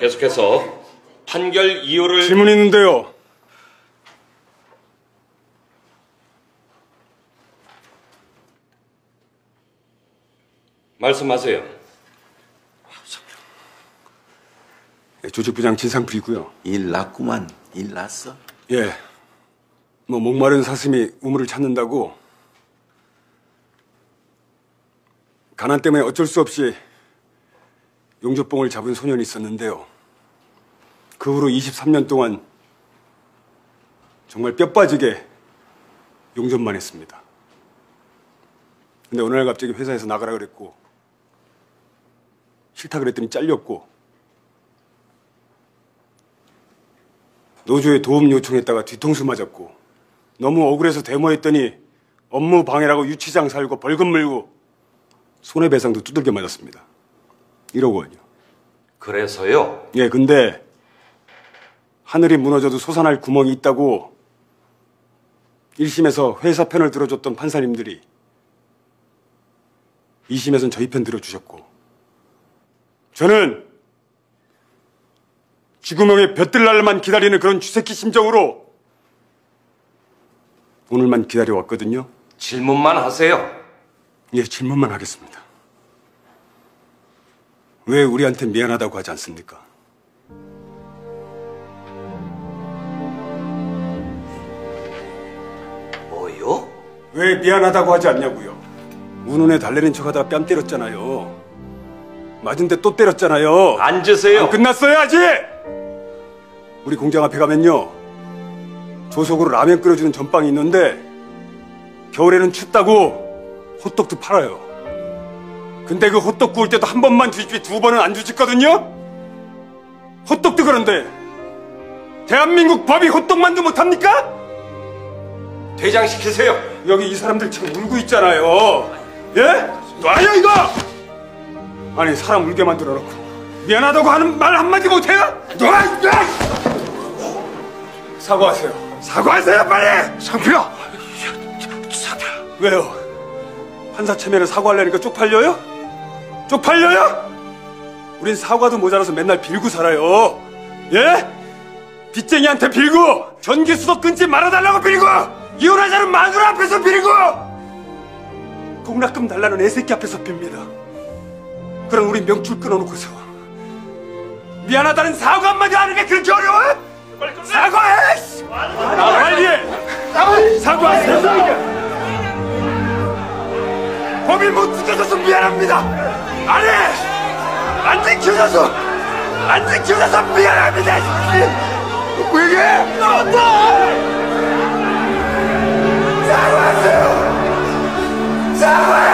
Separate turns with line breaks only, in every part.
계속해서 판결 이유를...
질문 있는데요.
말씀하세요.
조직부장 진상풀이고요.
일 났구만. 일 났어?
예. 목마른 사슴이 우물을 찾는다고 가난 때문에 어쩔 수 없이 용조뽕을 잡은 소년이 있었는데요. 그 후로 23년 동안 정말 뼈 빠지게 용접만 했습니다. 근데 어느 날 갑자기 회사에서 나가라 그랬고 싫다 그랬더니 잘렸고 노조에 도움 요청했다가 뒤통수 맞았고 너무 억울해서 데모했더니 업무 방해라고 유치장 살고 벌금 물고 손해배상도 두들겨 맞았습니다. 1억 원이요.
그래서요?
예, 근데 하늘이 무너져도 솟아날 구멍이 있다고 1심에서 회사 편을 들어줬던 판사님들이 2심에선 저희 편 들어주셨고 저는 쥐구멍에 볕들 날만 기다리는 그런 쥐새끼 심정으로 오늘만 기다려왔거든요.
질문만 하세요.
예, 질문만 하겠습니다. 왜 우리한테 미안하다고 하지 않습니까?
뭐요?
왜 미안하다고 하지 않냐고요. 우눈에 달래는 척하다가 뺨 때렸잖아요. 맞은데 또 때렸잖아요.
앉으세요.
안 끝났어요 아직. 우리 공장 앞에 가면요 조속으로 라면 끓여주는 전빵이 있는데 겨울에는 춥다고 호떡도 팔아요. 근데 그 호떡 구울 때도 한 번만 뒤집지 2번은 안 뒤집거든요. 호떡도 그런데 대한민국 법이 호떡만도 못합니까?
퇴장시키세요.
여기 이 사람들 지금 울고 있잖아요. 예? 놔요 이거! 아니 사람 울게 만들어놓고 미안하다고 하는 말 한마디 못해요? 놔! 사과하세요. 사과하세요 빨리! 상표야! 왜요? 판사 체면에 사과하려니까 쪽팔려요? 쪽팔려요? 우린 사과도 모자라서 맨날 빌고 살아요. 예? 빚쟁이한테 빌고 전기수도 끊지 말아달라고 빌고 이혼하자는 마누라 앞에서 빌고 공락금 달라는 애새끼 앞에서 빕니다. 그럼 우리 명줄 끊어놓고서 미안하다는 사과 한마디 하는 게 그렇게 어려워? 사과해! 빨리 해! 사과하세요. 법이 못 지켜줘서 미안합니다. 안 해! 안 지켜줘서 미안합니다. 왜 이래? 사과하세요. 사과해!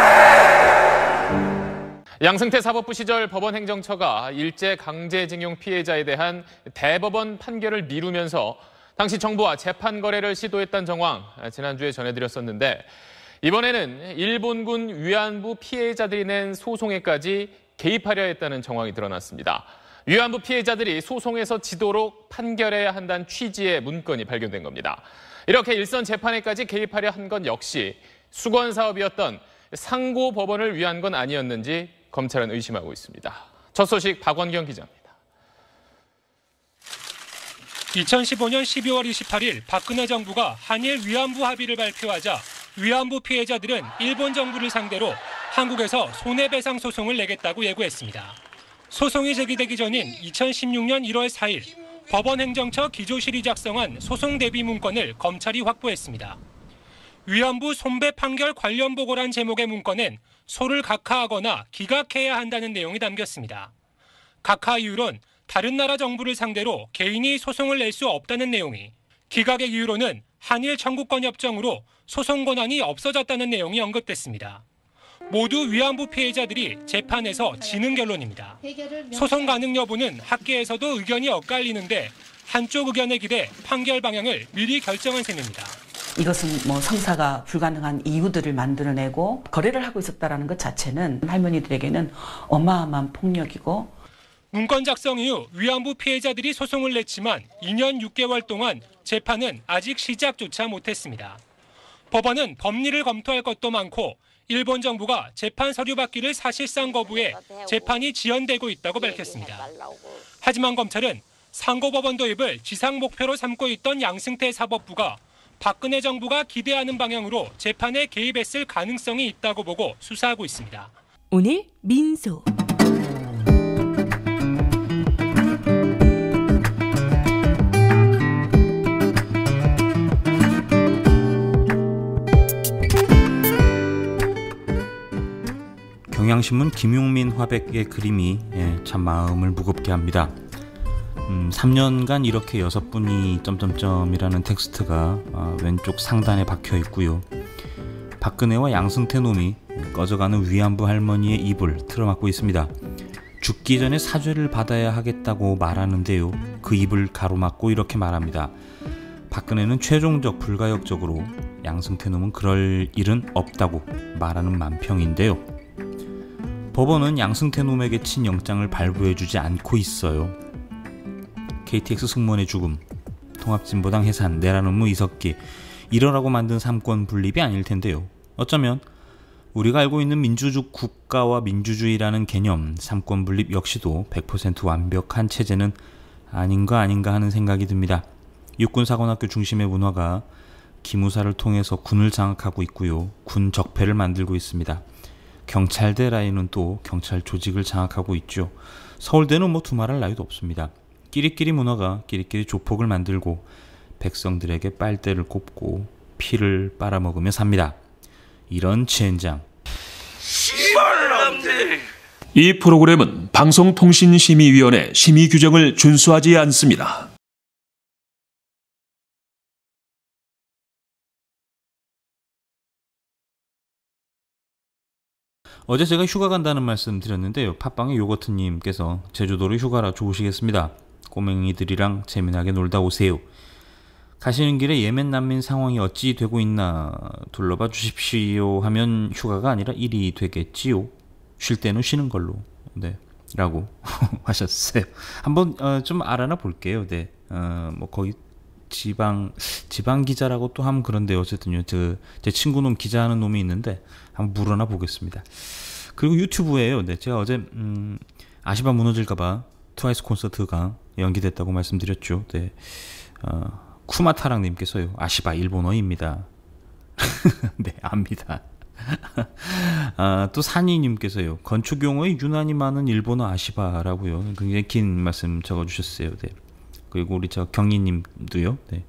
양승태 사법부 시절 법원행정처가 일제 강제징용 피해자에 대한 대법원 판결을 미루면서 당시 정부와 재판 거래를 시도했던 정황 지난주에 전해드렸었는데 이번에는 일본군 위안부 피해자들이 낸 소송에까지 개입하려 했다는 정황이 드러났습니다. 위안부 피해자들이 소송에서 지도록 판결해야 한다는 취지의 문건이 발견된 겁니다. 이렇게 일선 재판에까지 개입하려 한 건 역시 수건 사업이었던 상고법원을 위한 건 아니었는지 검찰은 의심하고 있습니다. 첫 소식 박원경 기자입니다.
2015년 12월 28일 박근혜 정부가 한일 위안부 합의를 발표하자 위안부 피해자들은 일본 정부를 상대로 한국에서 손해배상 소송을 내겠다고 예고했습니다. 소송이 제기되기 전인 2016년 1월 4일 법원행정처 기조실이 작성한 소송 대비 문건을 검찰이 확보했습니다. 위안부 손배 판결 관련 보고란 제목의 문건엔 소를 각하하거나 기각해야 한다는 내용이 담겼습니다. 각하 이유론 다른 나라 정부를 상대로 개인이 소송을 낼 수 없다는 내용이, 기각의 이유로는 한일 청구권 협정으로 소송 권한이 없어졌다는 내용이 언급됐습니다. 모두 위안부 피해자들이 재판에서 지는 결론입니다. 소송 가능 여부는 학계에서도 의견이 엇갈리는데 한쪽 의견에 기대 판결 방향을 미리 결정한 셈입니다.
이것은 성사가 불가능한 이유들을 만들어내고 거래를 하고 있었다는 것 자체는 할머니들에게는 어마어마한 폭력이고,
문건 작성 이후 위안부 피해자들이 소송을 냈지만 2년 6개월 동안 재판은 아직 시작조차 못했습니다. 법원은 법리를 검토할 것도 많고 일본 정부가 재판 서류 받기를 사실상 거부해 재판이 지연되고 있다고 밝혔습니다. 하지만 검찰은 상고법원 도입을 지상 목표로 삼고 있던 양승태 사법부가 박근혜 정부가 기대하는 방향으로 재판에 개입했을 가능성이 있다고 보고 수사하고 있습니다.
오늘 민소.
경향신문 김용민 화백의 그림이 참 마음을 무겁게 합니다. 3년간 이렇게 6분이 점점점이라는 텍스트가 왼쪽 상단에 박혀 있고요. 박근혜와 양승태 놈이 꺼져가는 위안부 할머니의 입을 틀어막고 있습니다. 죽기 전에 사죄를 받아야 하겠다고 말하는데요. 그 입을 가로막고 이렇게 말합니다. 박근혜는 최종적 불가역적으로, 양승태 놈은 그럴 일은 없다고 말하는 만평인데요. 법원은 양승태 놈에게 친 영장을 발부해주지 않고 있어요. KTX 승무원의 죽음, 통합진보당 해산, 내란 업무 이석기, 이러라고 만든 삼권 분립이 아닐 텐데요. 어쩌면 우리가 알고 있는 민주주의 국가와 민주주의라는 개념, 삼권 분립 역시도 100% 완벽한 체제는 아닌가 하는 생각이 듭니다. 육군사관학교 중심의 문화가 기무사를 통해서 군을 장악하고 있고요. 군 적폐를 만들고 있습니다. 경찰대 라인은 또 경찰 조직을 장악하고 있죠. 서울대는 뭐 두말할 나위도 없습니다. 끼리끼리 문화가 끼리끼리 조폭을 만들고 백성들에게 빨대를 꼽고 피를 빨아먹으며 삽니다. 이런 젠장.
이 프로그램은 방송통신심의위원회 심의 규정을 준수하지 않습니다.
어제 제가 휴가 간다는 말씀 드렸는데요. 팟빵의 요거트님께서 제주도로 휴가라 좋으시겠습니다. 꼬맹이들이랑 재미나게 놀다 오세요. 가시는 길에 예멘 난민 상황이 어찌 되고 있나 둘러봐 주십시오 하면 휴가가 아니라 일이 되겠지요. 쉴 때는 쉬는 걸로. 네, 라고 하셨어요. 한번 좀 알아나 볼게요. 네, 뭐 거기 지방 기자라고 또 하면 그런데 어쨌든요. 제 친구 놈 기자하는 놈이 있는데 한번 물어나 보겠습니다. 그리고 유튜브에요. 네, 제가 어제 아시바 무너질까봐 트와이스 콘서트가 연기됐다고 말씀드렸죠. 네, 쿠마타랑님께서요. 아시바 일본어입니다. 네, 압니다. 또 산이님께서요. 건축 용어에 유난히 많은 일본어 아시바라고요. 굉장히 긴 말씀 적어주셨어요. 네. 그리고 우리 저 경희님도요. 네.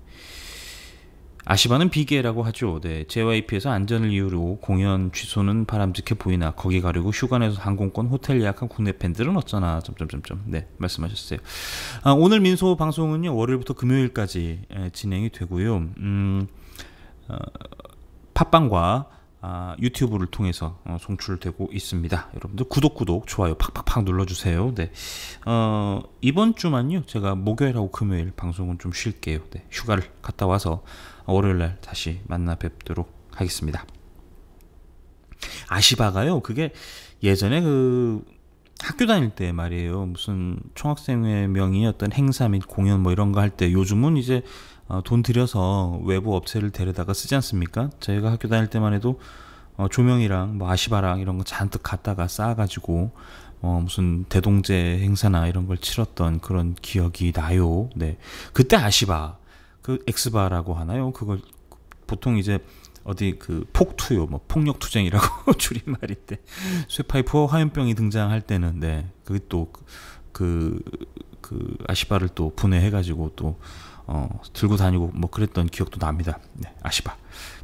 아시바는 비계라고 하죠. 네. JYP에서 안전을 이유로 공연 취소는 바람직해 보이나 거기 가려고 휴가 내서 항공권, 호텔 예약한 국내 팬들은 어쩌나 점점점점. 네, 말씀하셨어요. 오늘 민소 방송은요 월요일부터 금요일까지 진행이 되고요. 팟빵과 유튜브를 통해서 송출되고 있습니다. 여러분들 구독, 좋아요 팍팍팍 눌러주세요. 네. 이번 주만요 제가 목요일하고 금요일 방송은 좀 쉴게요. 네. 휴가를 갔다 와서 월요일날 다시 만나 뵙도록 하겠습니다. 아시바가요 그게 예전에 그 학교 다닐 때 말이에요. 무슨 총학생회 명의 어떤 행사 및 공연 뭐 이런 거 할 때, 요즘은 이제 돈 들여서 외부 업체를 데려다가 쓰지 않습니까? 저희가 학교 다닐 때만 해도 조명이랑 뭐 아시바랑 이런 거 잔뜩 갖다가 쌓아가지고 무슨 대동제 행사나 이런 걸 치렀던 그런 기억이 나요. 네, 그때 아시바 그 엑스바라고 하나요? 그걸 보통 이제 어디 그 폭투요, 뭐 폭력투쟁이라고 줄임말인데 쇠파이프와 화염병이 등장할 때는 네, 그게 또 그 아시바를 또 분해해가지고 또 들고 다니고 뭐 그랬던 기억도 납니다. 네, 아시바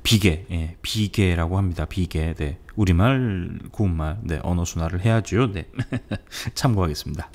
비계, 예, 비계라고 합니다. 비계, 네, 우리말, 고운말, 네, 언어 순화를 해야죠. 네, 참고하겠습니다.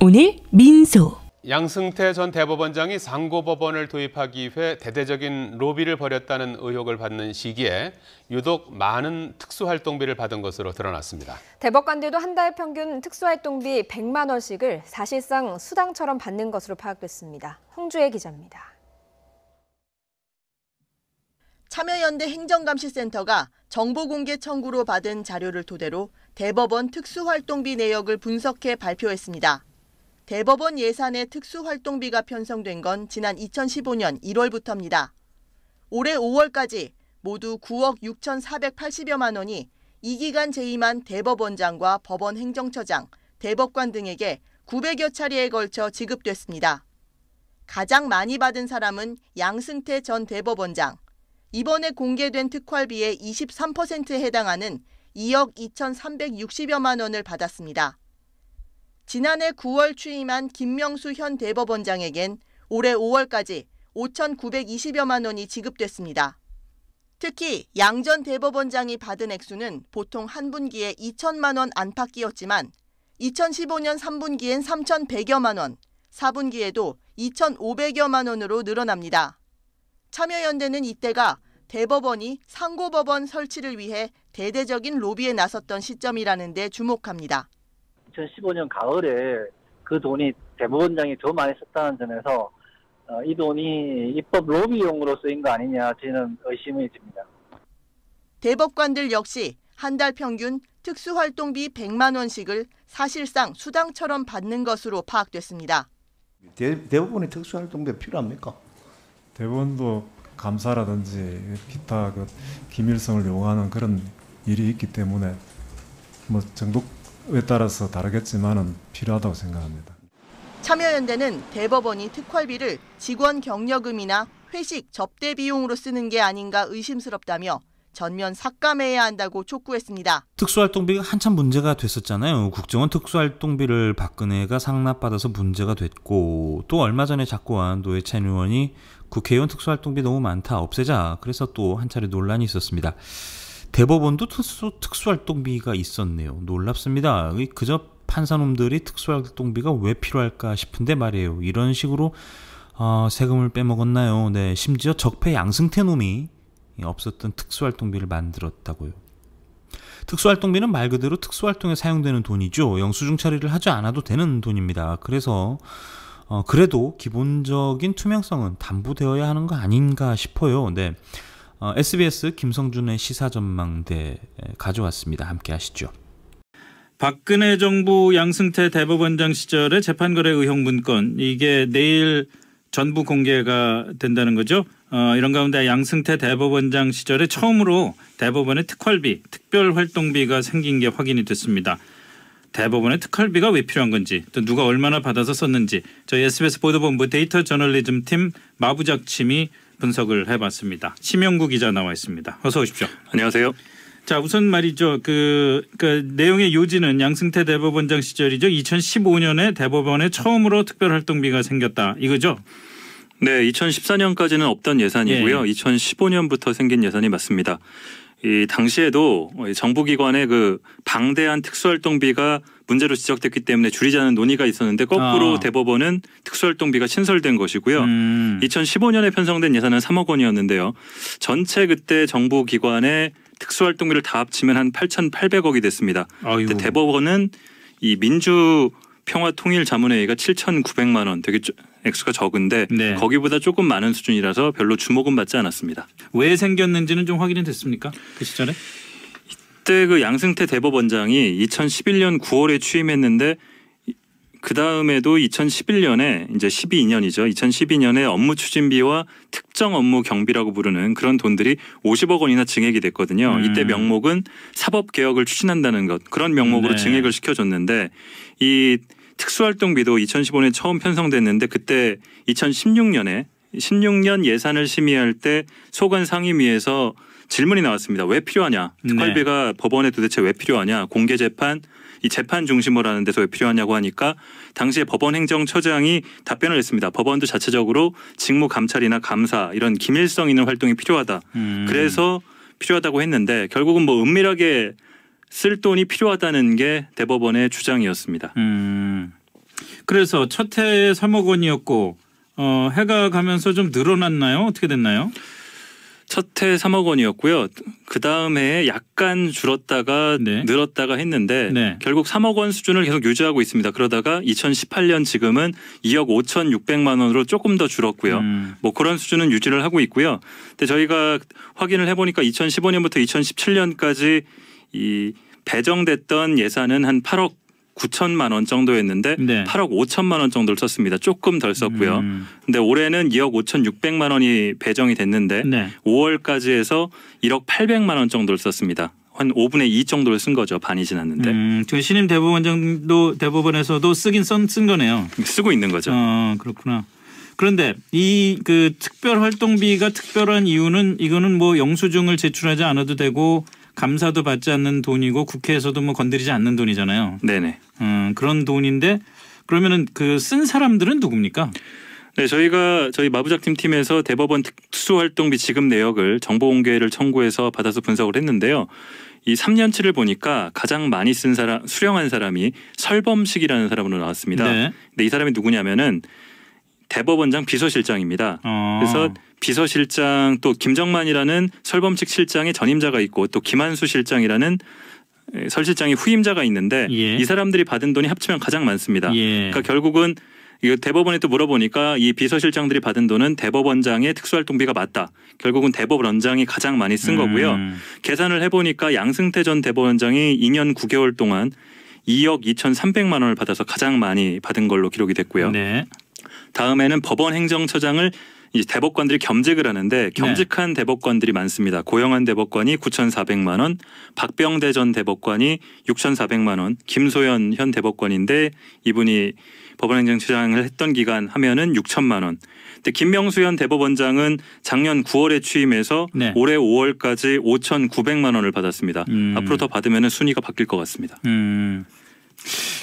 오늘 민소.
양승태 전 대법원장이 상고법원을 도입하기 위해 대대적인 로비를 벌였다는 의혹을 받는 시기에 유독 많은 특수활동비를 받은 것으로 드러났습니다.
대법관들도 한 달 평균 특수활동비 100만 원씩을 사실상 수당처럼 받는 것으로 파악됐습니다. 홍주혜 기자입니다.
참여연대 행정감시센터가 정보공개 청구로 받은 자료를 토대로 대법원 특수활동비 내역을 분석해 발표했습니다. 대법원 예산의 특수활동비가 편성된 건 지난 2015년 1월부터입니다. 올해 5월까지 모두 9억 6,480여만 원이 이 기간 재임한 대법원장과 법원 행정처장, 대법관 등에게 900여 차례에 걸쳐 지급됐습니다. 가장 많이 받은 사람은 양승태 전 대법원장. 이번에 공개된 특활비의 23%에 해당하는 2억 2,360여만 원을 받았습니다. 지난해 9월 취임한 김명수 현 대법원장에겐 올해 5월까지 5,920여만 원이 지급됐습니다. 특히 양 전 대법원장이 받은 액수는 보통 한 분기에 2천만 원 안팎이었지만 2015년 3분기엔 3,100여만 원, 4분기에도 2,500여만 원으로 늘어납니다. 참여연대는 이때가 대법원이 상고법원 설치를 위해 대대적인 로비에 나섰던 시점이라는 데 주목합니다.
2015년 가을에 그 돈이 대법원장이 더 많이 썼다는 점에서 이 돈이 입법 로비용으로 쓰인 거 아니냐 저는 의심이 듭니다.
대법관들 역시 한 달 평균 특수활동비 100만 원씩을 사실상 수당처럼 받는 것으로 파악됐습니다.
대법원이 특수활동비 필요합니까?
대법원도 감사라든지 기타 기밀성을 요구하는 그런 일이 있기 때문에 뭐 정도에 따라서 다르겠지만은 필요하다고 생각합니다.
참여연대는 대법원이 특활비를 직원 격려금이나 회식 접대 비용으로 쓰는 게 아닌가 의심스럽다며 전면 삭감해야 한다고 촉구했습니다.
특수활동비가 한참 문제가 됐었잖아요. 국정원 특수활동비를 박근혜가 상납받아서 문제가 됐고, 또 얼마 전에 작고한 노회찬 의원이 국회의원 특수활동비 너무 많다 없애자, 그래서 또 한 차례 논란이 있었습니다. 대법원도 특수활동비가 있었네요. 놀랍습니다. 그저 판사놈들이 특수활동비가 왜 필요할까 싶은데 말이에요. 이런 식으로 세금을 빼먹었나요? 네, 심지어 적폐 양승태 놈이 없었던 특수활동비를 만들었다고요. 특수활동비는 말 그대로 특수활동에 사용되는 돈이죠. 영수증 처리를 하지 않아도 되는 돈입니다. 그래서 그래도 기본적인 투명성은 담보되어야 하는 거 아닌가 싶어요. 네, SBS 김성준의 시사전망대 가져왔습니다. 함께 하시죠.
박근혜 정부 양승태 대법원장 시절의 재판거래 의혹 문건, 이게 내일 전부 공개가 된다는 거죠. 이런 가운데 양승태 대법원장 시절에 처음으로 대법원의 특활비, 특별활동비가 생긴 게 확인이 됐습니다. 대법원의 특활비가 왜 필요한 건지, 또 누가 얼마나 받아서 썼는지 저희 SBS 보도본부 데이터 저널리즘 팀 마부작침이 분석을 해봤습니다. 심영구 기자 나와 있습니다. 어서 오십시오.
안녕하세요.
자, 우선 말이죠. 그 내용의 요지는 양승태 대법원장 시절이죠. 2015년에 대법원에 처음으로 특별활동비가 생겼다, 이거죠?
네, 2014년까지는 없던 예산이고요. 2015년부터 생긴 예산이 맞습니다. 이 당시에도 정부기관의 그 방대한 특수활동비가 문제로 지적됐기 때문에 줄이자는 논의가 있었는데 거꾸로 대법원은 특수활동비가 신설된 것이고요. 2015년에 편성된 예산은 3억 원이었는데요. 전체 그때 정부기관의 특수활동비를 다 합치면 한 8,800억이 됐습니다. 근데 대법원은 이 민주평화통일자문회의가 7,900만 원, 되게 액수가 적은데 거기보다 조금 많은 수준이라서 별로 주목은 받지 않았습니다.
왜 생겼는지는 좀 확인이 됐습니까? 그 시절에?
이때 그 양승태 대법원장이 2011년 9월에 취임했는데 그 다음에도 2011년에 이제 12년이죠. 2012년에 업무 추진비와 특정 업무 경비라고 부르는 그런 돈들이 50억 원이나 증액이 됐거든요. 이때 명목은 사법개혁을 추진한다는 것, 그런 명목으로 증액을 시켜줬는데 이 특수활동비도 2015년에 처음 편성됐는데 그때 2016년 예산을 심의할 때 소관 상임위에서 질문이 나왔습니다. 왜 필요하냐? 특활비가 법원에 도대체 왜 필요하냐? 공개재판, 이 재판 중심으로 하는 데서 왜 필요하냐고 하니까 당시에 법원 행정처장이 답변을 했습니다. 법원도 자체적으로 직무 감찰이나 감사 이런 기밀성 있는 활동이 필요하다. 그래서 필요하다고 했는데 결국은 뭐 은밀하게 쓸 돈이 필요하다는 게 대법원의 주장이었습니다.
그래서 첫 해에 3억 원이었고 해가 가면서 좀 늘어났나요? 어떻게 됐나요?
첫 해 3억 원이었고요. 그 다음 해에 약간 줄었다가 늘었다가 했는데 결국 3억 원 수준을 계속 유지하고 있습니다. 그러다가 2018년 지금은 2억 5,600만 원으로 조금 더 줄었고요. 뭐 그런 수준은 유지를 하고 있고요. 근데 저희가 확인을 해보니까 2015년부터 2017년까지 이 배정됐던 예산은 한 8억 9천만 원 정도였는데
네.
8억 5천만 원 정도를 썼습니다. 조금 덜 썼고요. 근데 올해는 2억 5,600만 원이 배정이 됐는데
네.
5월까지 해서 1억 800만 원 정도를 썼습니다. 한 5분의 2 정도를 쓴 거죠. 반이 지났는데.
그 신임 대법원장도 대법원에서도 쓴 거네요.
쓰고 있는 거죠.
그렇구나. 그런데 이 그 특별 활동비가 특별한 이유는 이거는 뭐 영수증을 제출하지 않아도 되고 감사도 받지 않는 돈이고 국회에서도 뭐 건드리지 않는 돈이잖아요.
네네.
그런 돈인데 그러면은 그 쓴 사람들은 누굽니까?
네, 저희 마부작팀에서 대법원 특수활동비 지급 내역을 정보 공개를 청구해서 받아서 분석을 했는데요. 이 3년치를 보니까 가장 많이 쓴 사람, 수령한 사람이 설범식이라는 사람으로 나왔습니다.
네.
근데 이 사람이 누구냐면은 대법원장 비서실장입니다. 그래서 비서실장 또 김정만이라는 설범식 실장의 전임자가 있고 또 김한수 실장이라는 설 실장의 후임자가 있는데 이 사람들이 받은 돈이 합치면 가장 많습니다. 그러니까 결국은 이거 대법원에 또 물어보니까 이 비서실장들이 받은 돈은 대법원장의 특수활동비가 맞다. 결국은 대법원장이 가장 많이 쓴 거고요. 계산을 해보니까 양승태 전 대법원장이 2년 9개월 동안 2억 2,300만 원을 받아서 가장 많이 받은 걸로 기록이 됐고요.
네.
다음에는 법원 행정처장을 이제 대법관들이 겸직을 하는데 겸직한 대법관들이 많습니다. 고영한 대법관이 9,400만 원, 박병대 전 대법관이 6,400만 원, 김소연 현 대법관인데 이분이 법원행정처장을 했던 기간 하면은 6천만 원. 근데 김명수 현 대법원장은 작년 9월에 취임해서 올해 5월까지 5,900만 원을 받았습니다. 앞으로 더 받으면은 순위가 바뀔 것 같습니다.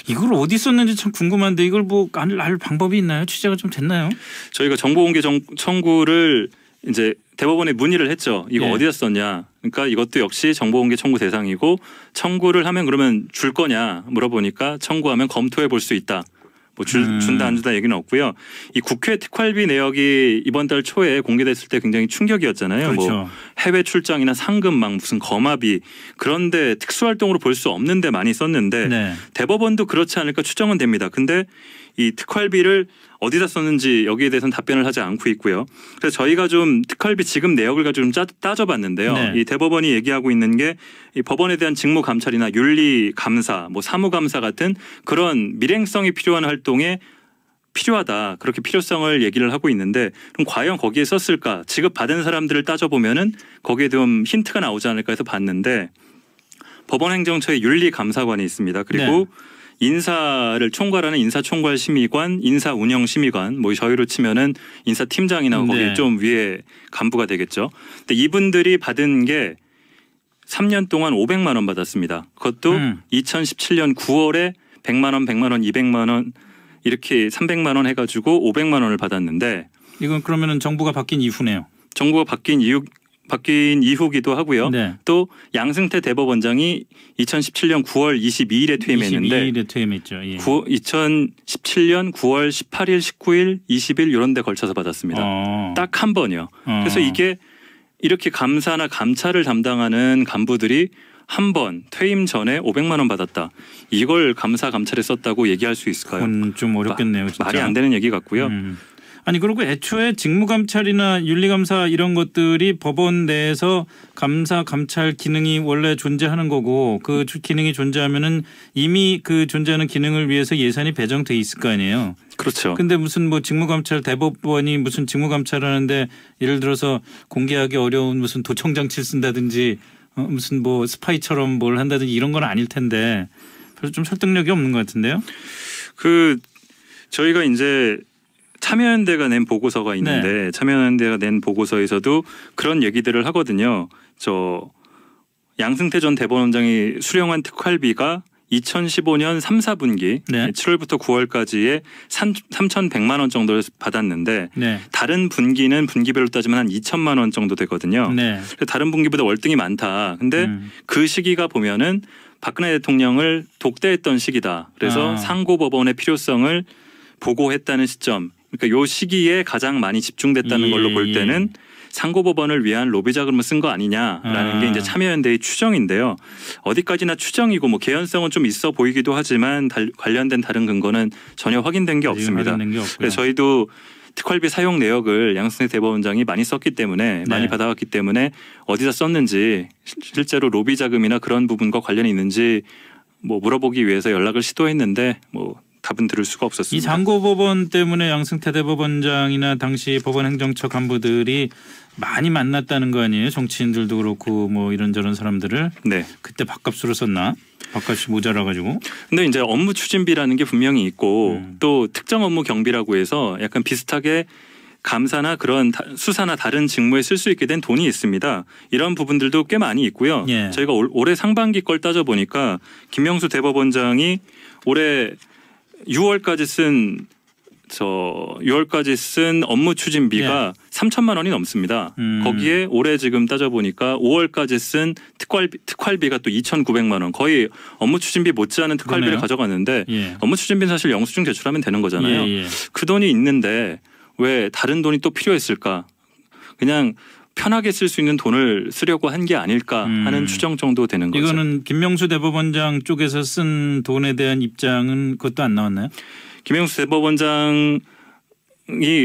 이걸 어디 썼는지 참 궁금한데 이걸 뭐 알 방법이 있나요? 취재가 좀 됐나요?
저희가 정보공개 청구를 이제 대법원에 문의를 했죠. 이거 어디다 썼냐. 그러니까 이것도 역시 정보공개 청구 대상이고 청구를 하면 그러면 줄 거냐 물어보니까 청구하면 검토해 볼 수 있다. 뭐 준다 안 준다 얘기는 없고요. 이 국회 특활비 내역이 이번 달 초에 공개됐을 때 굉장히 충격이었잖아요.
그렇죠.
뭐 해외 출장이나 상금 막 무슨 거마비 그런데 특수활동으로 볼 수 없는데 많이 썼는데 대법원도 그렇지 않을까 추정은 됩니다. 근데 이 특활비를 어디다 썼는지 여기에 대해서는 답변을 하지 않고 있고요. 그래서 저희가 좀 특활비 지급 내역을 가지고 좀 따져봤는데요. 이 대법원이 얘기하고 있는 게 이 법원에 대한 직무 감찰이나 윤리 감사, 뭐 사무 감사 같은 그런 밀행성이 필요한 활동에 필요하다. 그렇게 필요성을 얘기를 하고 있는데 그럼 과연 거기에 썼을까? 지급받은 사람들을 따져보면은 거기에 좀 힌트가 나오지 않을까 해서 봤는데 법원행정처의 윤리감사관이 있습니다. 그리고 인사를 총괄하는 인사총괄심의관, 인사운영심의관, 뭐 저희로 치면은 인사팀장이나 거기 좀 위에 간부가 되겠죠. 근데 이분들이 받은 게 3년 동안 500만 원 받았습니다. 그것도 2017년 9월에 100만 원, 100만 원, 200만 원 이렇게 300만 원 해가지고 500만 원을 받았는데
이건 그러면은 정부가 바뀐 이후네요.
정부가 바뀐 이후기도 하고요. 또 양승태 대법원장이 2017년 9월 22일에 퇴임했는데
22일에 퇴임했죠.
2017년 9월 18일, 19일, 20일 이런 데 걸쳐서 받았습니다. 딱 한 번이요. 그래서 이게 이렇게 감사나 감찰을 담당하는 간부들이 한 번 퇴임 전에 500만 원 받았다. 이걸 감사 감찰에 썼다고 얘기할 수 있을까요?
그건 좀 어렵겠네요. 진짜.
말이 안 되는 얘기 같고요.
아니 그리고 애초에 직무감찰이나 윤리감사 이런 것들이 법원 내에서 감사 감찰 기능이 원래 존재하는 거고 그 기능이 존재하면은 이미 그 존재하는 기능을 위해서 예산이 배정돼 있을 거 아니에요.
그렇죠.
근데 무슨 뭐 직무감찰 대법원이 무슨 직무감찰하는데 예를 들어서 공개하기 어려운 무슨 도청장치를 쓴다든지 무슨 뭐 스파이처럼 뭘 한다든지 이런 건 아닐 텐데 별로 좀 설득력이 없는 것 같은데요.
그 저희가 이제 참여연대가 낸 보고서가 있는데 참여연대가 낸 보고서에서도 그런 얘기들을 하거든요. 저 양승태 전 대법원장이 수령한 특활비가 2015년 3, 4분기 7월부터 9월까지에 3,100만 원 정도를 받았는데 다른 분기는 분기별로 따지면 한 2천만 원 정도 되거든요. 다른 분기보다 월등히 많다. 근데 그 시기가 보면은 박근혜 대통령을 독대했던 시기다. 그래서 상고법원의 필요성을 보고했다는 시점. 그러니까 요 시기에 가장 많이 집중됐다는 걸로 볼 때는 상고법원을 위한 로비 자금을 쓴 거 아니냐라는 게 이제 참여연대의 추정인데요. 어디까지나 추정이고 뭐 개연성은 좀 있어 보이기도 하지만 관련된 다른 근거는 전혀 확인된 게 없습니다. 그래서 저희도 특활비 사용 내역을 양승태 대법원장이 많이 썼기 때문에 많이 받아왔기 때문에 어디다 썼는지 실제로 로비 자금이나 그런 부분과 관련이 있는지 뭐 물어보기 위해서 연락을 시도했는데 뭐 답은 들을 수가 없었습니다.
이 상고법원 때문에 양승태 대법원장이나 당시 법원행정처 간부들이 많이 만났다는 거 아니에요? 정치인들도 그렇고 뭐 이런저런 사람들을.
네.
그때 밥값으로 썼나? 밥값이 모자라가지고.
근데 이제 업무 추진비라는 게 분명히 있고 또 특정 업무 경비라고 해서 약간 비슷하게 감사나 그런 수사나 다른 직무에 쓸 수 있게 된 돈이 있습니다. 이런 부분들도 꽤 많이 있고요.
예.
저희가 올해 상반기 걸 따져보니까 김명수 대법원장이 올해 6월까지 쓴 업무 추진비가 3천만 원이 넘습니다. 거기에 올해 지금 따져보니까 5월까지 쓴 특활비가 또 2,900만 원. 거의 업무 추진비 못지않은 특활비를
그러네요.
가져갔는데
예.
업무 추진비는 사실 영수증 제출하면 되는 거잖아요.
예, 예.
그 돈이 있는데 왜 다른 돈이 또 필요했을까? 그냥 편하게 쓸 수 있는 돈을 쓰려고 한 게 아닐까 하는 추정 정도 되는 거죠.
이거는 김명수 대법원장 쪽에서 쓴 돈에 대한 입장은 그것도 안 나왔나요?
김명수 대법원장이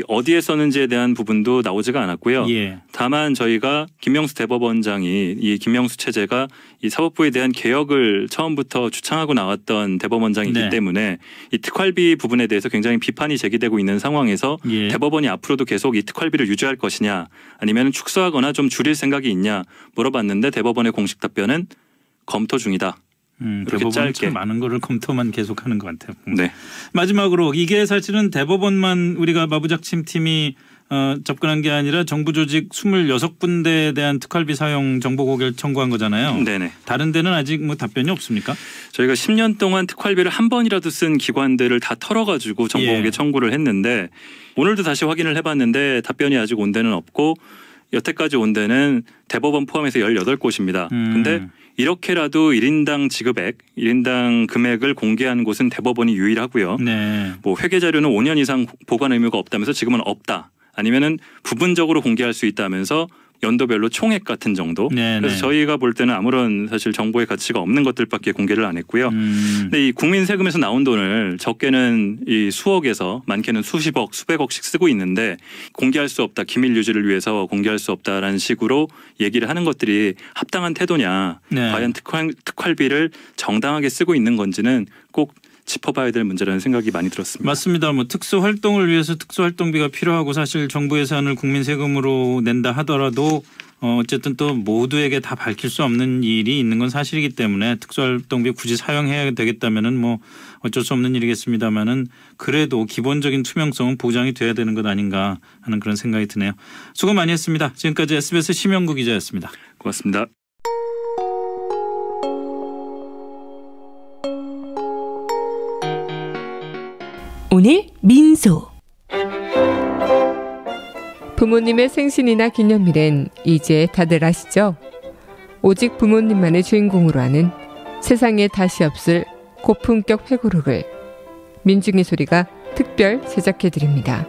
어디에 썼는지에 대한 부분도 나오지가 않았고요.
예.
다만 저희가 김명수 대법원장이 이 김명수 체제가 이 사법부에 대한 개혁을 처음부터 주창하고 나왔던 대법원장이기
네.
때문에 이 특활비 부분에 대해서 굉장히 비판이 제기되고 있는 상황에서
예.
대법원이 앞으로도 계속 이 특활비를 유지할 것이냐 아니면 축소하거나 좀 줄일 생각이 있냐 물어봤는데 대법원의 공식 답변은 검토 중이다. 이렇게
대법원은
짧게.
참 많은 거를 검토만 계속하는 것 같아요.
네.
마지막으로 이게 사실은 대법원만 우리가 마부작침팀이 접근한 게 아니라 정부 조직 26군데에 대한 특활비 사용 정보 고개를 청구한 거잖아요.
네네.
다른 데는 아직 뭐 답변이 없습니까?
저희가 10년 동안 특활비를 한 번이라도 쓴 기관들을 다 털어가지고 정보 공개
예.
청구를 했는데 오늘도 다시 확인을 해봤는데 답변이 아직 온 데는 없고 여태까지 온 데는 대법원 포함해서 18곳입니다. 근데 이렇게라도 1인당 지급액, 1인당 금액을 공개한 곳은 대법원이 유일하고요.
네.
뭐 회계 자료는 5년 이상 보관 의무가 없다면서 지금은 없다. 아니면은 부분적으로 공개할 수 있다면서 연도별로 총액 같은 정도.
네네.
그래서 저희가 볼 때는 아무런 사실 정보의 가치가 없는 것들밖에 공개를 안 했고요. 근데 이 국민 세금에서 나온 돈을 적게는 이 수억에서 많게는 수십억, 수백억씩 쓰고 있는데 공개할 수 없다. 기밀 유지를 위해서 공개할 수 없다라는 식으로 얘기를 하는 것들이 합당한 태도냐.
네.
과연 특활비를 정당하게 쓰고 있는 건지는 꼭 짚어봐야 될 문제라는 생각이 많이 들었습니다.
맞습니다. 뭐 특수 활동을 위해서 특수 활동비가 필요하고 사실 정부 예산을 국민 세금으로 낸다 하더라도 어쨌든 또 모두에게 다 밝힐 수 없는 일이 있는 건 사실이기 때문에 특수 활동비 굳이 사용해야 되겠다면은 뭐 어쩔 수 없는 일이겠습니다만은 그래도 기본적인 투명성은 보장이 돼야 되는 것 아닌가 하는 그런 생각이 드네요. 수고 많이 했습니다. 지금까지 SBS 심영구 기자였습니다.
고맙습니다.
오늘 민소.
부모님의 생신이나 기념일엔 이제 다들 아시죠? 오직 부모님만의 주인공으로 하는 세상에 다시 없을 고품격 회고록을 민중의 소리가 특별 제작해드립니다.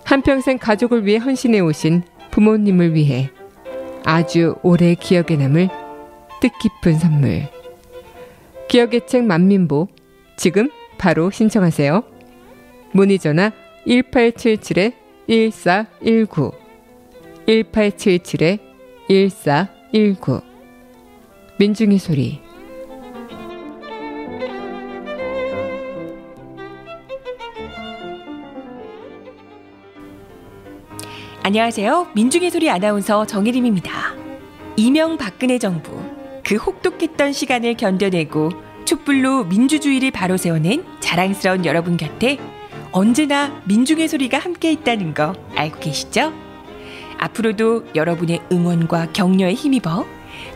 한평생 가족을 위해 헌신해 오신 부모님을 위해 아주 오래 기억에 남을 뜻깊은 선물. 기억의 책 만민보 지금 바로 신청하세요. 문의전화 1877-1419 1877-1419 민중의 소리.
안녕하세요. 민중의 소리 아나운서 정혜림입니다. 이명박근혜 정부, 그 혹독했던 시간을 견뎌내고 촛불로 민주주의를 바로 세워낸 자랑스러운 여러분 곁에 언제나 민중의 소리가 함께 있다는 거 알고 계시죠? 앞으로도 여러분의 응원과 격려에 힘입어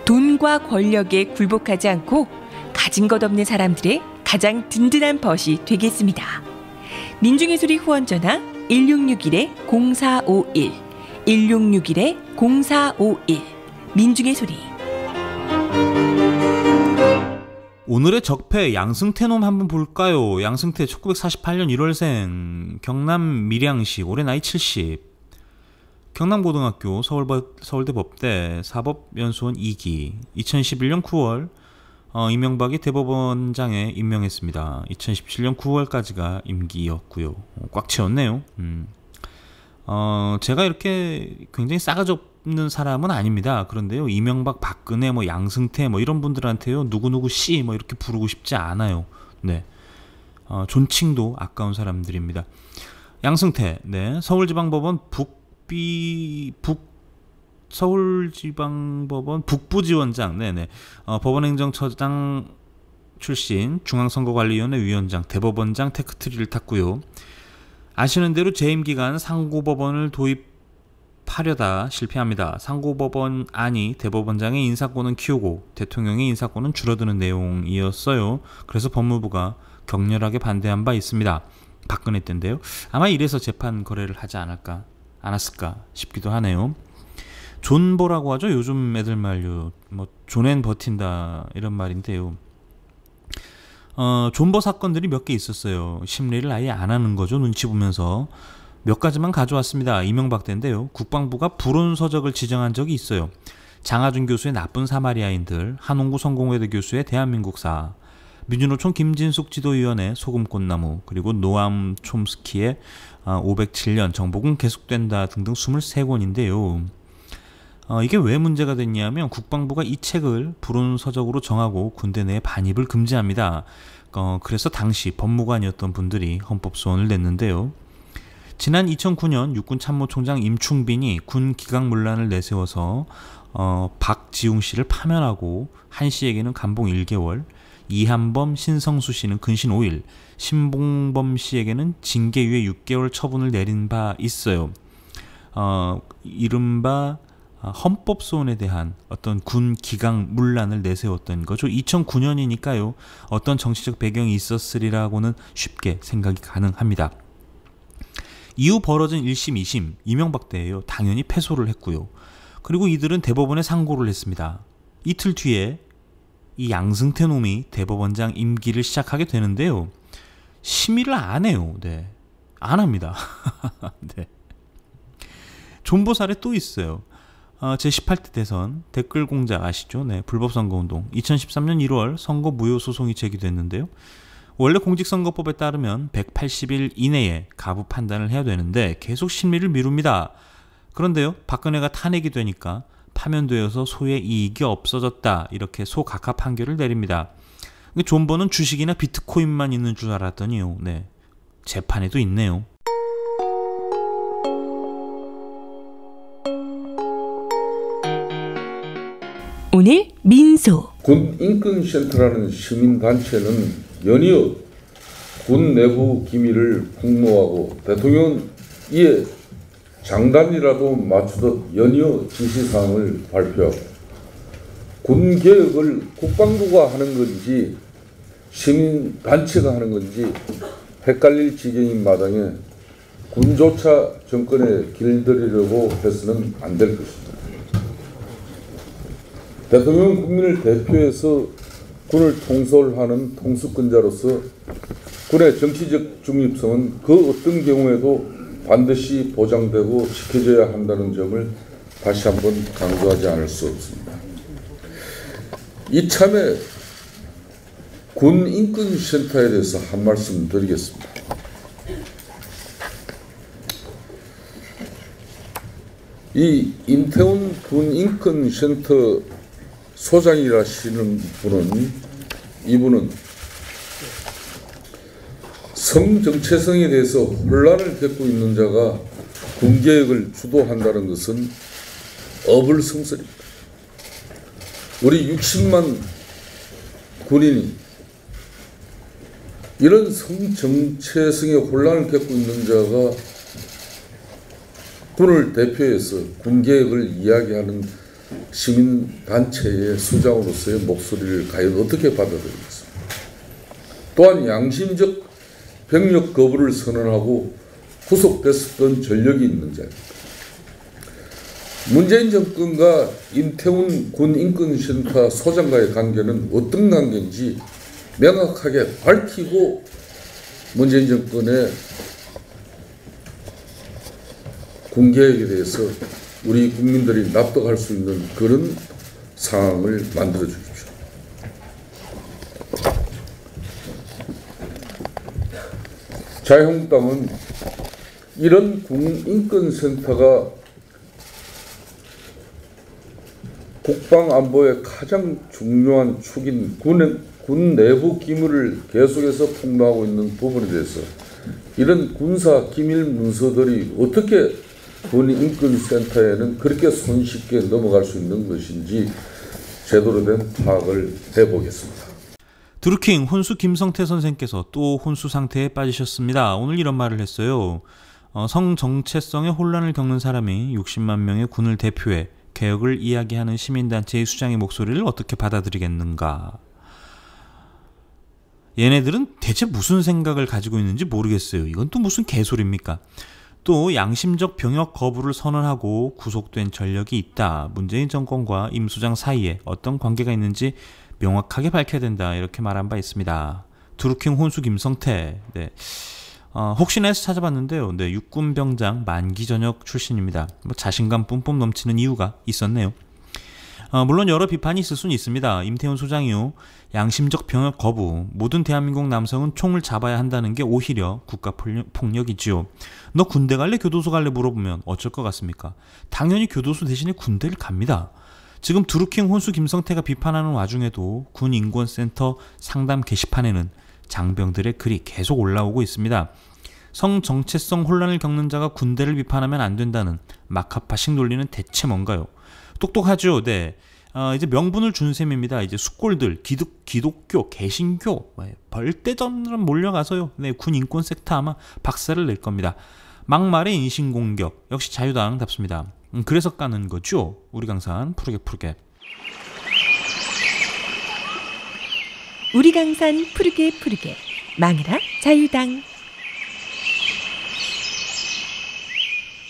돈과 권력에 굴복하지 않고 가진 것 없는 사람들의 가장 든든한 벗이 되겠습니다. 민중의 소리 후원 전화 1661-0451 1661-0451 민중의 소리.
오늘의 적폐 양승태놈 한번 볼까요? 양승태 1948년 1월생, 경남 밀양시, 올해 나이 70. 경남고등학교, 서울대 법대, 사법연수원 2기. 2011년 9월 이명박이 대법원장에 임명했습니다. 2017년 9월까지가 임기였고요. 꽉 채웠네요. 제가 이렇게 굉장히 싸가지 없는 사람은 아닙니다. 그런데요, 이명박, 박근혜, 뭐 양승태 뭐 이런 분들한테요, 누구누구 씨 뭐 이렇게 부르고 싶지 않아요. 네, 존칭도 아까운 사람들입니다. 양승태, 네, 서울지방법원 서울지방법원 북부지원장, 네네, 법원행정처장 출신, 중앙선거관리위원회 위원장, 대법원장 테크트리를 탔고요. 아시는 대로 재임 기간 상고법원을 도입하려다 실패합니다. 상고법원 안이 대법원장의 인사권은 키우고 대통령의 인사권은 줄어드는 내용이었어요. 그래서 법무부가 격렬하게 반대한 바 있습니다. 박근혜 때인데요. 아마 이래서 재판 거래를 하지 않았을까 싶기도 하네요. 존버라고 하죠. 요즘 애들 말로 뭐 존앤 버틴다 이런 말인데요. 존버 사건들이 몇 개 있었어요. 심리를 아예 안 하는 거죠. 눈치 보면서. 몇 가지만 가져왔습니다. 이명박 때인데요. 국방부가 불온서적을 지정한 적이 있어요. 장하준 교수의 나쁜 사마리아인들, 한홍구 성공회대 교수의 대한민국사, 민주노총 김진숙 지도위원회 소금꽃나무, 그리고 노암 촘스키의 507년 정복은 계속된다 등등 23권인데요. 이게 왜 문제가 됐냐면 국방부가 이 책을 불온서적으로 정하고 군대 내에 반입을 금지합니다. 그래서 당시 법무관이었던 분들이 헌법소원을 냈는데요. 지난 2009년 육군참모총장 임충빈이 군 기강문란을 내세워서 박지웅 씨를 파면하고 한 씨에게는 감봉 1개월, 이한범, 신성수 씨는 근신 5일, 신봉범 씨에게는 징계유예 6개월 처분을 내린 바 있어요. 이른바 헌법소원에 대한 어떤 군 기강 문란을 내세웠던 거죠. 2009년이니까요. 어떤 정치적 배경이 있었으리라고는 쉽게 생각이 가능합니다. 이후 벌어진 1심, 2심, 이명박 때예요. 당연히 패소를 했고요. 그리고 이들은 대법원에 상고를 했습니다. 이틀 뒤에 이 양승태 놈이 대법원장 임기를 시작하게 되는데요. 심의를 안 해요. 네, 안 합니다. 네. 존버 사례 또 있어요. 제18대 대선 댓글 공작 아시죠? 네, 불법선거운동 2013년 1월 선거 무효 소송이 제기됐는데요. 원래 공직선거법에 따르면 180일 이내에 가부 판단을 해야 되는데 계속 심리를 미룹니다. 그런데요, 박근혜가 탄핵이 되니까 파면되어서 소의 이익이 없어졌다, 이렇게 소각하 판결을 내립니다. 존버는 주식이나 비트코인만 있는 줄 알았더니요, 네, 재판에도 있네요.
오늘 민소.
군 인권센터라는 시민단체는 연이어 군 내부 기밀을 폭로하고 대통령은 이에 장단이라도 맞추듯 연이어 지시사항을 발표하고 군 개혁을 국방부가 하는 건지 시민단체가 하는 건지 헷갈릴 지경인 마당에 군조차 정권에 길들이려고 해서는 안 될 것입니다. 대통령은 국민을 대표해서 군을 통솔하는 통수권자로서 군의 정치적 중립성은 그 어떤 경우에도 반드시 보장되고 지켜져야 한다는 점을 다시 한번 강조하지 않을 수 없습니다. 이참에 군 인권센터에 대해서 한 말씀 드리겠습니다. 이 임태훈 군 인권센터 소장이라시는 분은, 이분은 성정체성에 대해서 혼란을 겪고 있는 자가 군개혁을 주도한다는 것은 어불성설입니다. 우리 60만 군인이 이런 성정체성에 혼란을 겪고 있는 자가 군을 대표해서 군개혁을 이야기하는 시민단체의 수장으로서의 목소리를 과연 어떻게 받아들이겠습니까? 또한 양심적 병력 거부를 선언하고 구속됐었던 전력이 있는 자입니다. 문재인 정권과 임태훈 군 인권센터 소장과의 관계는 어떤 관계인지 명확하게 밝히고 문재인 정권의 군개혁에 대해서 우리 국민들이 납득할 수 있는 그런 상황을 만들어 주십시오. 자유한국당은 이런 군인권센터가 국방 안보의 가장 중요한 축인 군 내부 기밀을 계속해서 폭로하고 있는 부분에 대해서 이런 군사 기밀 문서들이 어떻게 군인권센터에는 그렇게 손쉽게 넘어갈 수 있는 것인지 제대로 된 파악을 해보겠습니다.
드루킹 혼수 김성태 선생께서 또 혼수 상태에 빠지셨습니다. 오늘 이런 말을 했어요. 성정체성의 혼란을 겪는 사람이 60만 명의 군을 대표해 개혁을 이야기하는 시민단체의 수장의 목소리를 어떻게 받아들이겠는가. 얘네들은 대체 무슨 생각을 가지고 있는지 모르겠어요. 이건 또 무슨 개소리입니까? 또 양심적 병역 거부를 선언하고 구속된 전력이 있다. 문재인 정권과 임 소장 사이에 어떤 관계가 있는지 명확하게 밝혀야 된다. 이렇게 말한 바 있습니다. 드루킹 혼수 김성태. 네. 혹시나 해서 찾아봤는데요. 네, 육군병장 만기 전역 출신입니다. 자신감 뿜뿜 넘치는 이유가 있었네요. 물론 여러 비판이 있을 수는 있습니다. 임태훈 소장이요. 양심적 병역 거부. 모든 대한민국 남성은 총을 잡아야 한다는 게 오히려 국가폭력이지요. 너 군대 갈래? 교도소 갈래? 물어보면 어쩔 것 같습니까? 당연히 교도소 대신에 군대를 갑니다. 지금 드루킹 혼수 김성태가 비판하는 와중에도 군인권센터 상담 게시판에는 장병들의 글이 계속 올라오고 있습니다. 성정체성 혼란을 겪는 자가 군대를 비판하면 안 된다는 막하파식 논리는 대체 뭔가요? 똑똑하죠. 네. 이제 명분을 준 셈입니다. 이제 숙골들, 기독교, 개신교, 벌떼전으로 몰려가서요. 네, 군 인권 섹터 아마 박살을 낼 겁니다. 막말의 인신공격, 역시 자유당답습니다. 그래서 까는 거죠. 우리 강산 푸르게.
우리 강산 푸르게 망해라 자유당.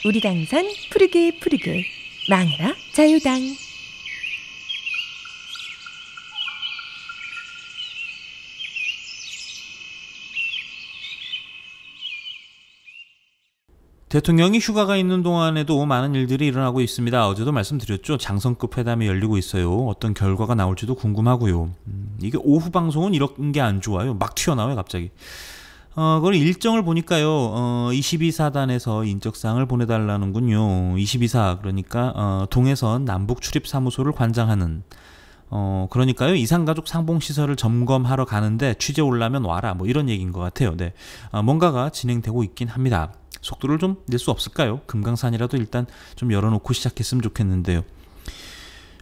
우리 강산 푸르게 망해라 자유당.
대통령이 휴가가 있는 동안에도 많은 일들이 일어나고 있습니다. 어제도 말씀드렸죠. 장성급 회담이 열리고 있어요. 어떤 결과가 나올지도 궁금하고요. 이게 오후 방송은 이런 게 안 좋아요. 막 튀어나와요 갑자기. 그걸 일정을 보니까요. 22사단에서 인적사항을 보내달라는군요. 22사 그러니까 동해선 남북 출입 사무소를 관장하는 그러니까요. 이산가족 상봉시설을 점검하러 가는데 취재 올라면 와라 뭐 이런 얘기인 것 같아요. 네, 뭔가가 진행되고 있긴 합니다. 속도를 좀 낼 수 없을까요? 금강산이라도 일단 좀 열어놓고 시작했으면 좋겠는데요.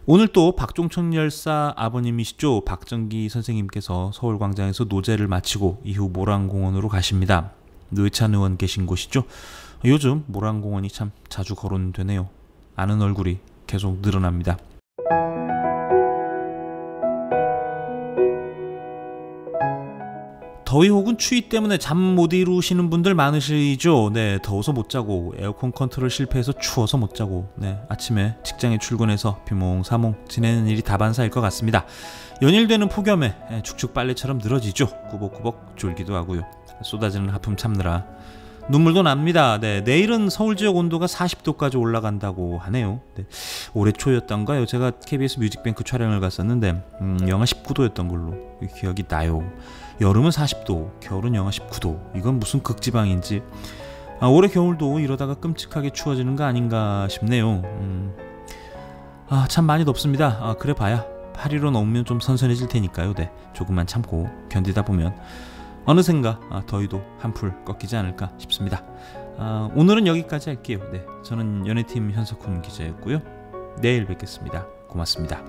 오늘 또 박종천 열사 아버님이시죠. 박정기 선생님께서 서울광장에서 노제를 마치고 이후 모란공원으로 가십니다. 노회찬 의원 계신 곳이죠. 요즘 모란공원이 참 자주 거론되네요. 아는 얼굴이 계속 늘어납니다. 더위 혹은 추위 때문에 잠 못 이루시는 분들 많으시죠. 네, 더워서 못 자고 에어컨 컨트롤 실패해서 추워서 못 자고 네, 아침에 직장에 출근해서 비몽사몽 지내는 일이 다반사일 것 같습니다. 연일되는 폭염에 축축 빨래처럼 늘어지죠. 꾸벅꾸벅 졸기도 하고요. 쏟아지는 하품 참느라 눈물도 납니다. 네, 내일은 서울 지역 온도가 40도까지 올라간다고 하네요. 네, 올해 초였던가요? 제가 KBS 뮤직뱅크 촬영을 갔었는데 영하 19도였던 걸로 기억이 나요. 여름은 40도, 겨울은 영하 19도. 이건 무슨 극지방인지. 올해 겨울도 이러다가 끔찍하게 추워지는 거 아닌가 싶네요. 참 많이 덥습니다. 그래 봐야 8일로 넘으면 좀 선선해질 테니까요. 네, 조금만 참고 견디다 보면 어느샌가 더위도 한풀 꺾이지 않을까 싶습니다. 오늘은 여기까지 할게요. 네, 저는 연예팀 현석훈 기자였고요. 내일 뵙겠습니다. 고맙습니다.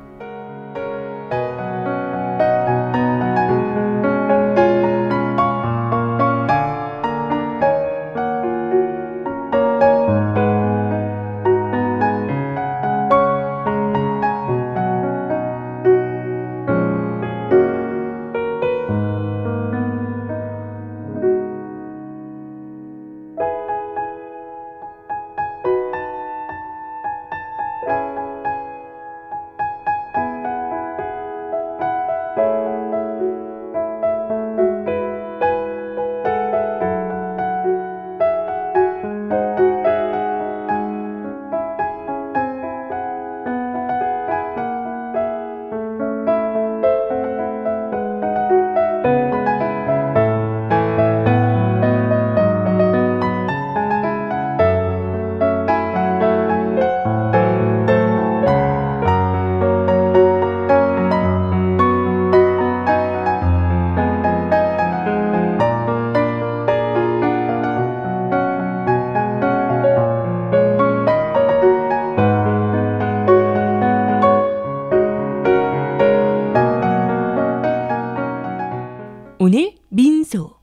오늘 민소.